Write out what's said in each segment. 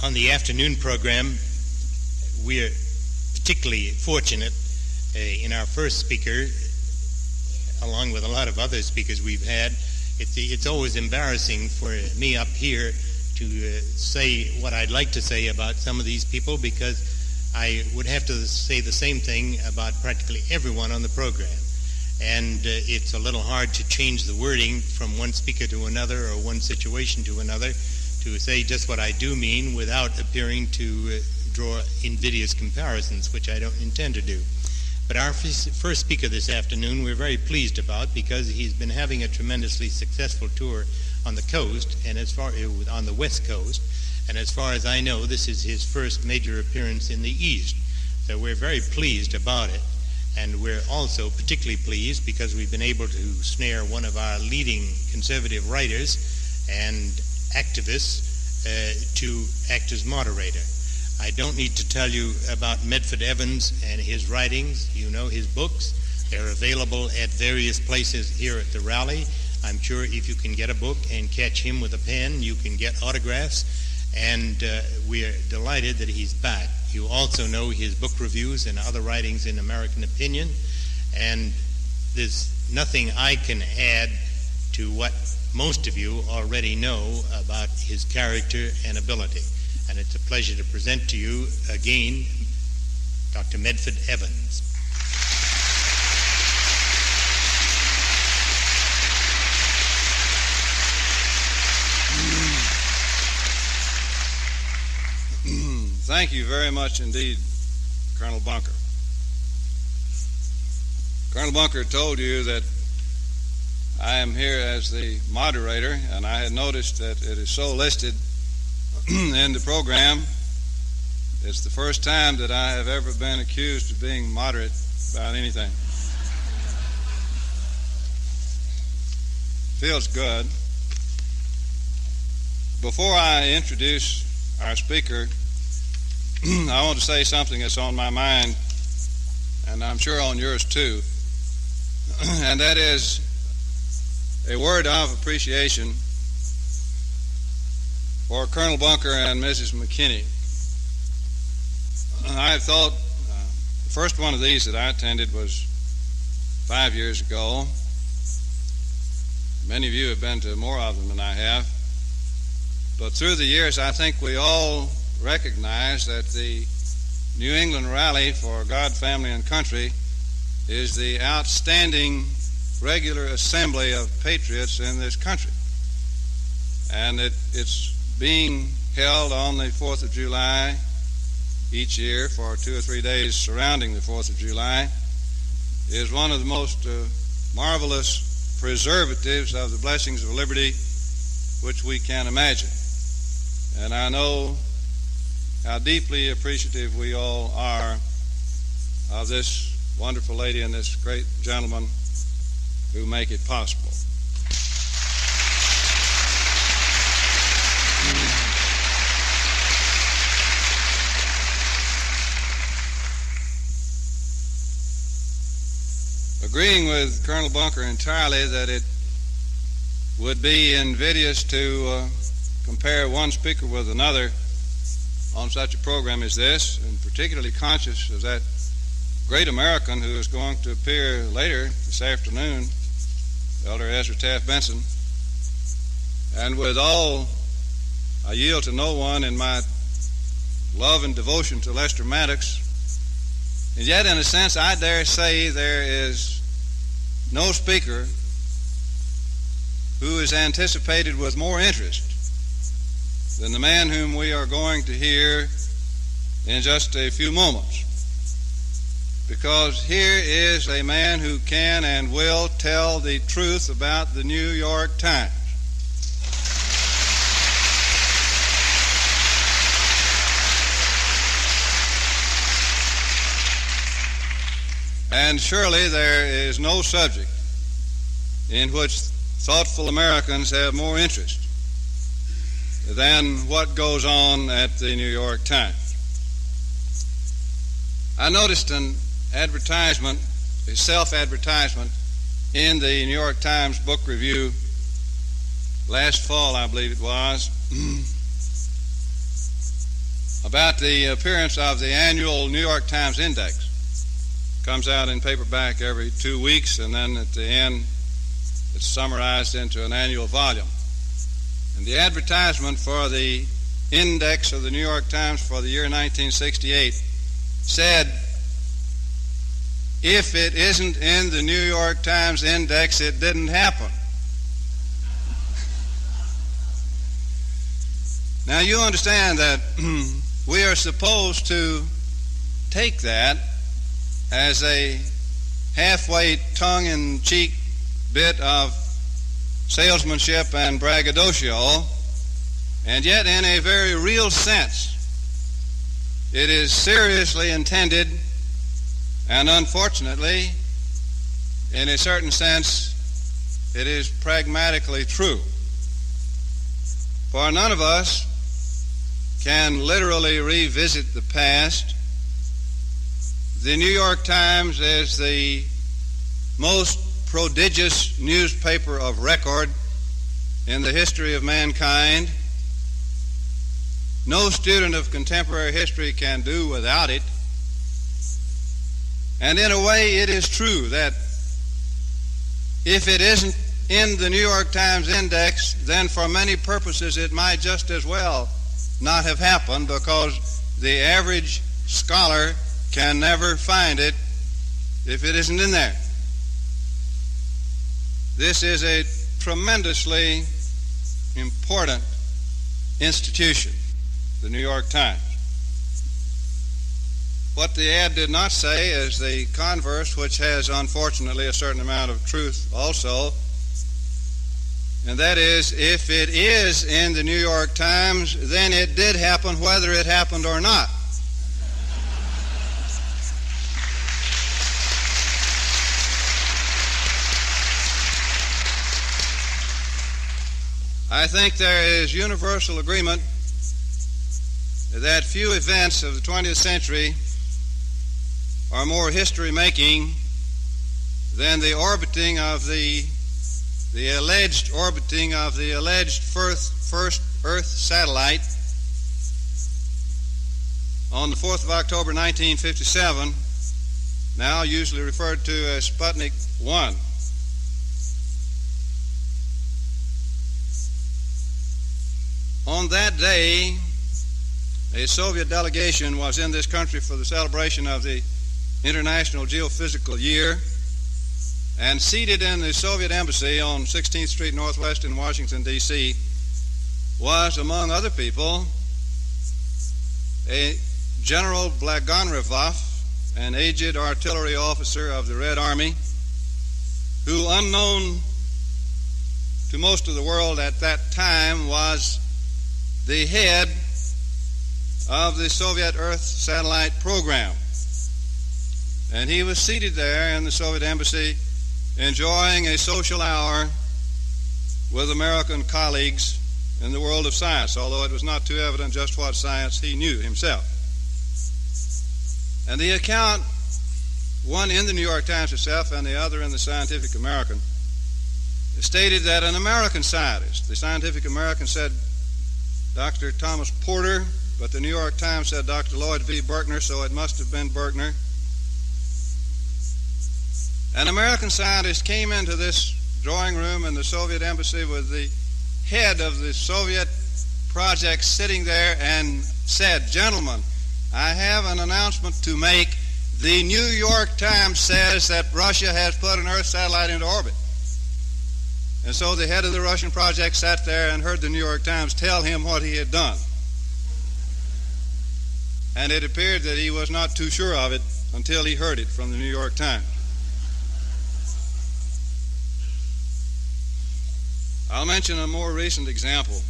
On the afternoon program, we're particularly fortunate in our first speaker, along with a lot of other speakers we've had. It's always embarrassing for me up here to say what I'd like to say about some of these people, because I would have to say the same thing about practically everyone on the program. And it's a little hard to change the wording from one speaker to another or one situation to another to say just what I do mean without appearing to draw invidious comparisons, which I don't intend to do. But our first speaker this afternoon we're very pleased about, because he's been having a tremendously successful tour on the coast and on the West Coast, and as far as I know, this is his first major appearance in the East. So we're very pleased about it, and we're also particularly pleased because we've been able to snare one of our leading conservative writers and activists to act as moderator. I don't need to tell you about Medford Evans and his writings. You know his books. They're available at various places here at the rally. I'm sure if you can get a book and catch him with a pen, you can get autographs, and we are delighted that he's back. You also know his book reviews and other writings in American Opinion, and there's nothing I can add to what most of you already know about his character and ability. And it's a pleasure to present to you again Dr. Medford Evans. Thank you very much indeed, Colonel Bunker. Colonel Bunker told you that I am here as the moderator, and I had noticed that it is so listed in the program. It's the first time that I have ever been accused of being moderate about anything. Feels good. Before I introduce our speaker, I want to say something that's on my mind, and I'm sure on yours too, and that is a word of appreciation for Colonel Bunker and Mrs. McKinney. I thought the first one of these that I attended was 5 years ago. Many of you have been to more of them than I have. But through the years, I think we all recognize that the New England Rally for God, Family, and Country is the outstanding regular assembly of patriots in this country. And it's being held on the 4th of July each year for 2 or 3 days surrounding the 4th of July is one of the most marvelous preservatives of the blessings of liberty which we can imagine. And I know how deeply appreciative we all are of this wonderful lady and this great gentleman who make it possible. Agreeing with Colonel Bunker entirely that it would be invidious to compare one speaker with another on such a program as this, and particularly conscious of that great American who is going to appear later this afternoon, Elder Ezra Taft Benson. And with all, I yield to no one in my love and devotion to Lester Maddox, and yet in a sense I dare say there is no speaker who is anticipated with more interest than the man whom we are going to hear in just a few moments. Because here is a man who can and will tell the truth about the New York Times. And surely there is no subject in which thoughtful Americans have more interest than what goes on at the New York Times. I noticed an advertisement, a self-advertisement, in the New York Times book review last fall, I believe it was, about the appearance of the annual New York Times Index. Comes out in paperback every 2 weeks, and then at the end it's summarized into an annual volume. And the advertisement for the index of the New York Times for the year 1968 said, "If it isn't in the New York Times Index, it didn't happen." Now you understand that we are supposed to take that as a halfway tongue-in-cheek bit of salesmanship and braggadocio, and yet in a very real sense it is seriously intended, and unfortunately, in a certain sense, it is pragmatically true. For none of us can literally revisit the past. The New York Times is the most prodigious newspaper of record in the history of mankind. No student of contemporary history can do without it. And in a way, it is true that if it isn't in the New York Times Index, then for many purposes it might just as well not have happened, because the average scholar can never find it if it isn't in there. This is a tremendously important institution, the New York Times. What the ad did not say is the converse, which has unfortunately a certain amount of truth also, and that is, if it is in the New York Times, then it did happen whether it happened or not. I think there is universal agreement that few events of the 20th century are more history-making than the orbiting of the alleged orbiting of the alleged first Earth satellite on the 4th of October 1957, now usually referred to as Sputnik 1. On that day, a Soviet delegation was in this country for the celebration of the International Geophysical Year, and seated in the Soviet embassy on 16th Street Northwest in Washington, D.C., was, among other people, a General Blagonerov, an aged artillery officer of the Red Army, who, unknown to most of the world at that time, was the head of the Soviet Earth satellite program. And he was seated there in the Soviet embassy enjoying a social hour with American colleagues in the world of science, although it was not too evident just what science he knew himself. And the account, one in the New York Times itself and the other in the Scientific American, stated that an American scientist, the Scientific American said Dr. Thomas Porter, but the New York Times said Dr. Lloyd V. Berkner, so it must have been Berkner. An American scientist came into this drawing room in the Soviet embassy with the head of the Soviet project sitting there and said, "Gentlemen, I have an announcement to make. The New York Times says that Russia has put an Earth satellite into orbit." And so the head of the Russian project sat there and heard the New York Times tell him what he had done. And it appeared that he was not too sure of it until he heard it from the New York Times. I'll mention a more recent example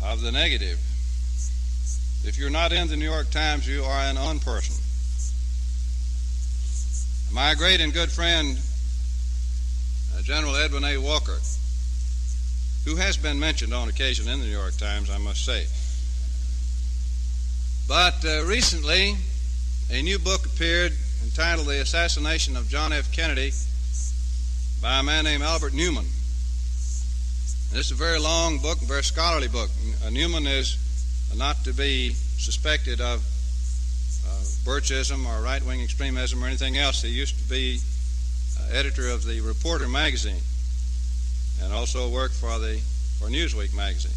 of the negative. If you're not in the New York Times, you are an unperson. My great and good friend, General Edwin A. Walker, who has been mentioned on occasion in the New York Times, I must say. But recently, a new book appeared entitled The Assassination of John F. Kennedy by a man named Albert Newman. And this is a very long book, a very scholarly book. Newman is not to be suspected of Birchism or right-wing extremism or anything else. He used to be editor of the Reporter magazine and also worked for Newsweek magazine.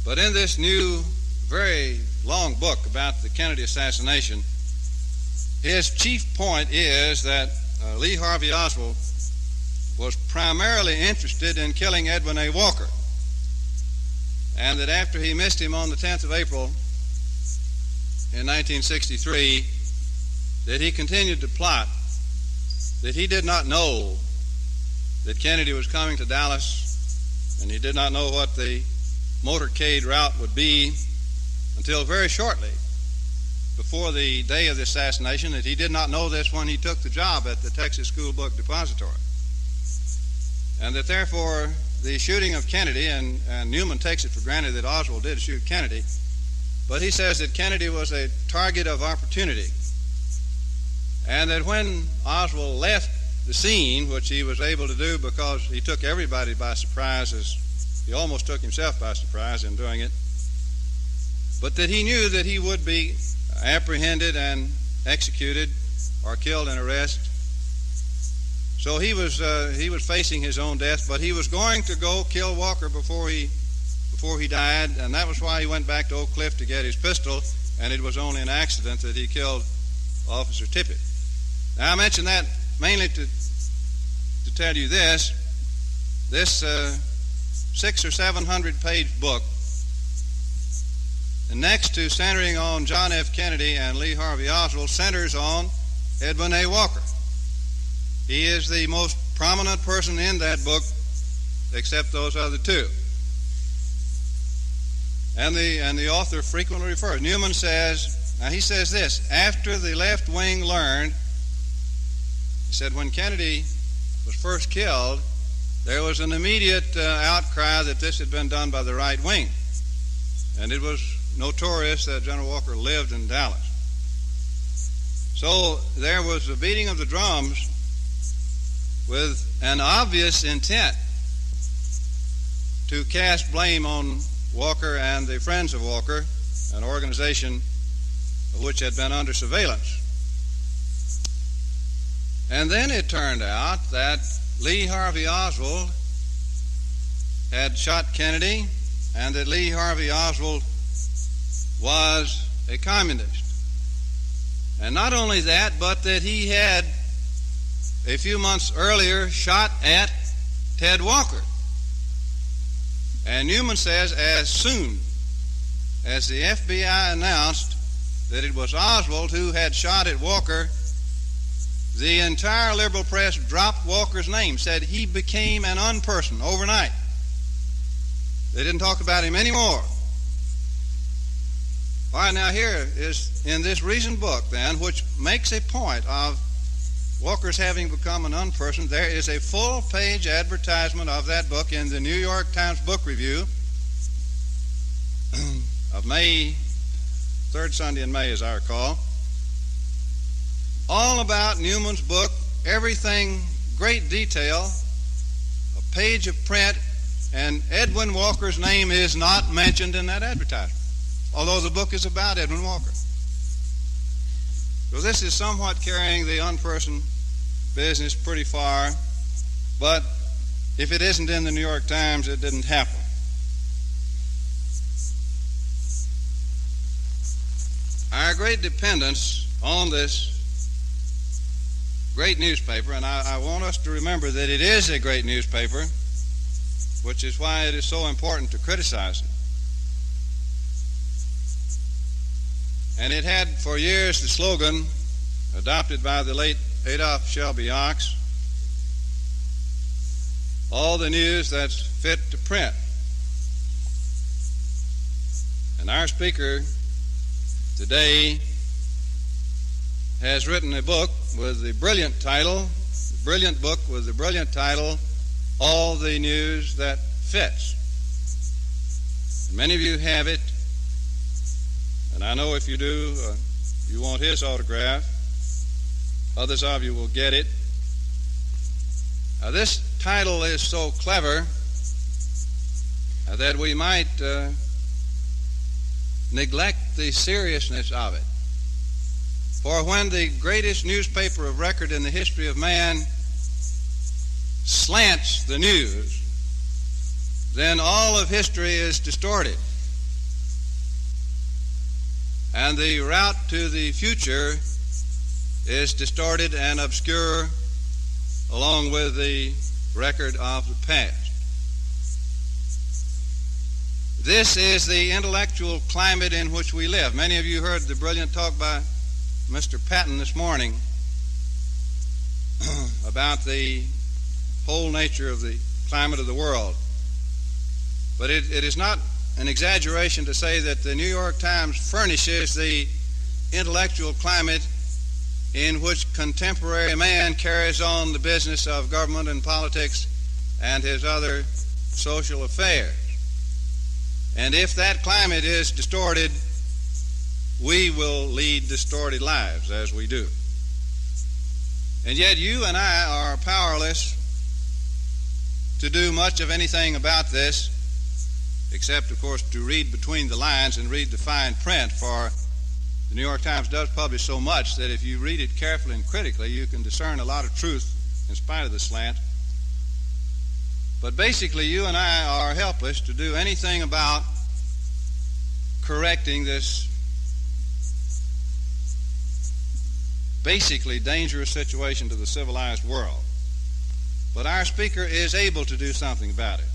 But in this new, very long book about the Kennedy assassination, his chief point is that Lee Harvey Oswald was primarily interested in killing Edwin A. Walker, and that after he missed him on the 10th of April in 1963, that he continued to plot, that he did not know that Kennedy was coming to Dallas, and he did not know what the motorcade route would be until very shortly before the day of the assassination, that he did not know this when he took the job at the Texas School Book Depository. And that therefore the shooting of Kennedy, and Newman takes it for granted that Oswald did shoot Kennedy, but he says that Kennedy was a target of opportunity, and that when Oswald left the scene, which he was able to do because he took everybody by surprise, as he almost took himself by surprise in doing it, but that he knew that he would be apprehended and executed or killed in arrest. So he was facing his own death, but he was going to go kill Walker before he died, and that was why he went back to Oak Cliff to get his pistol, and it was only an accident that he killed Officer Tippit. Now I mention that mainly to tell you this 600 or 700 page book, and next to centering on John F. Kennedy and Lee Harvey Oswald, centers on Edwin A. Walker. He is the most prominent person in that book, except those other two. And the author frequently refers. Newman says, now he says this, after the left wing learned, he said, when Kennedy was first killed, there was an immediate outcry that this had been done by the right wing. And it was notorious that General Walker lived in Dallas. So there was a beating of the drums with an obvious intent to cast blame on Walker and the Friends of Walker, an organization which had been under surveillance. And then it turned out that Lee Harvey Oswald had shot Kennedy, and that Lee Harvey Oswald was a communist. And not only that, but that he had a few months earlier shot at Ted Walker. And Newman says as soon as the FBI announced that it was Oswald who had shot at Walker, the entire liberal press dropped Walker's name, said he became an unperson overnight. They didn't talk about him anymore. All right, now here is in this recent book then, which makes a point of Walker's having become an unperson, there is a full-page advertisement of that book in the New York Times Book Review of May, third Sunday in May, as I recall, all about Newman's book, everything, great detail, a page of print, and Edwin Walker's name is not mentioned in that advertisement, although the book is about Edwin Walker. So this is somewhat carrying the unperson business pretty far, but if it isn't in the New York Times, it didn't happen. Our great dependence on this great newspaper, and I want us to remember that it is a great newspaper, which is why it is so important to criticize it. And it had for years the slogan adopted by the late Adolph Shelby Ox, all the news that's fit to print. And our speaker today has written a book with the brilliant title, All the News That Fits. And many of you have it, and I know if you do, you want his autograph. Others of you will get it. Now, this title is so clever that we might neglect the seriousness of it. For when the greatest newspaper of record in the history of man slants the news, then all of history is distorted. And the route to the future is distorted and obscure along with the record of the past. This is the intellectual climate in which we live. Many of you heard the brilliant talk by Mr. Patton this morning about the whole nature of the climate of the world. But it is not an exaggeration to say that the New York Times furnishes the intellectual climate in which contemporary man carries on the business of government and politics and his other social affairs. And if that climate is distorted, we will lead distorted lives as we do. And yet you and I are powerless to do much of anything about this, except, of course, to read between the lines and read the fine print, for the New York Times does publish so much that if you read it carefully and critically, you can discern a lot of truth in spite of the slant. But basically, you and I are helpless to do anything about correcting this basically dangerous situation to the civilized world. But our speaker is able to do something about it.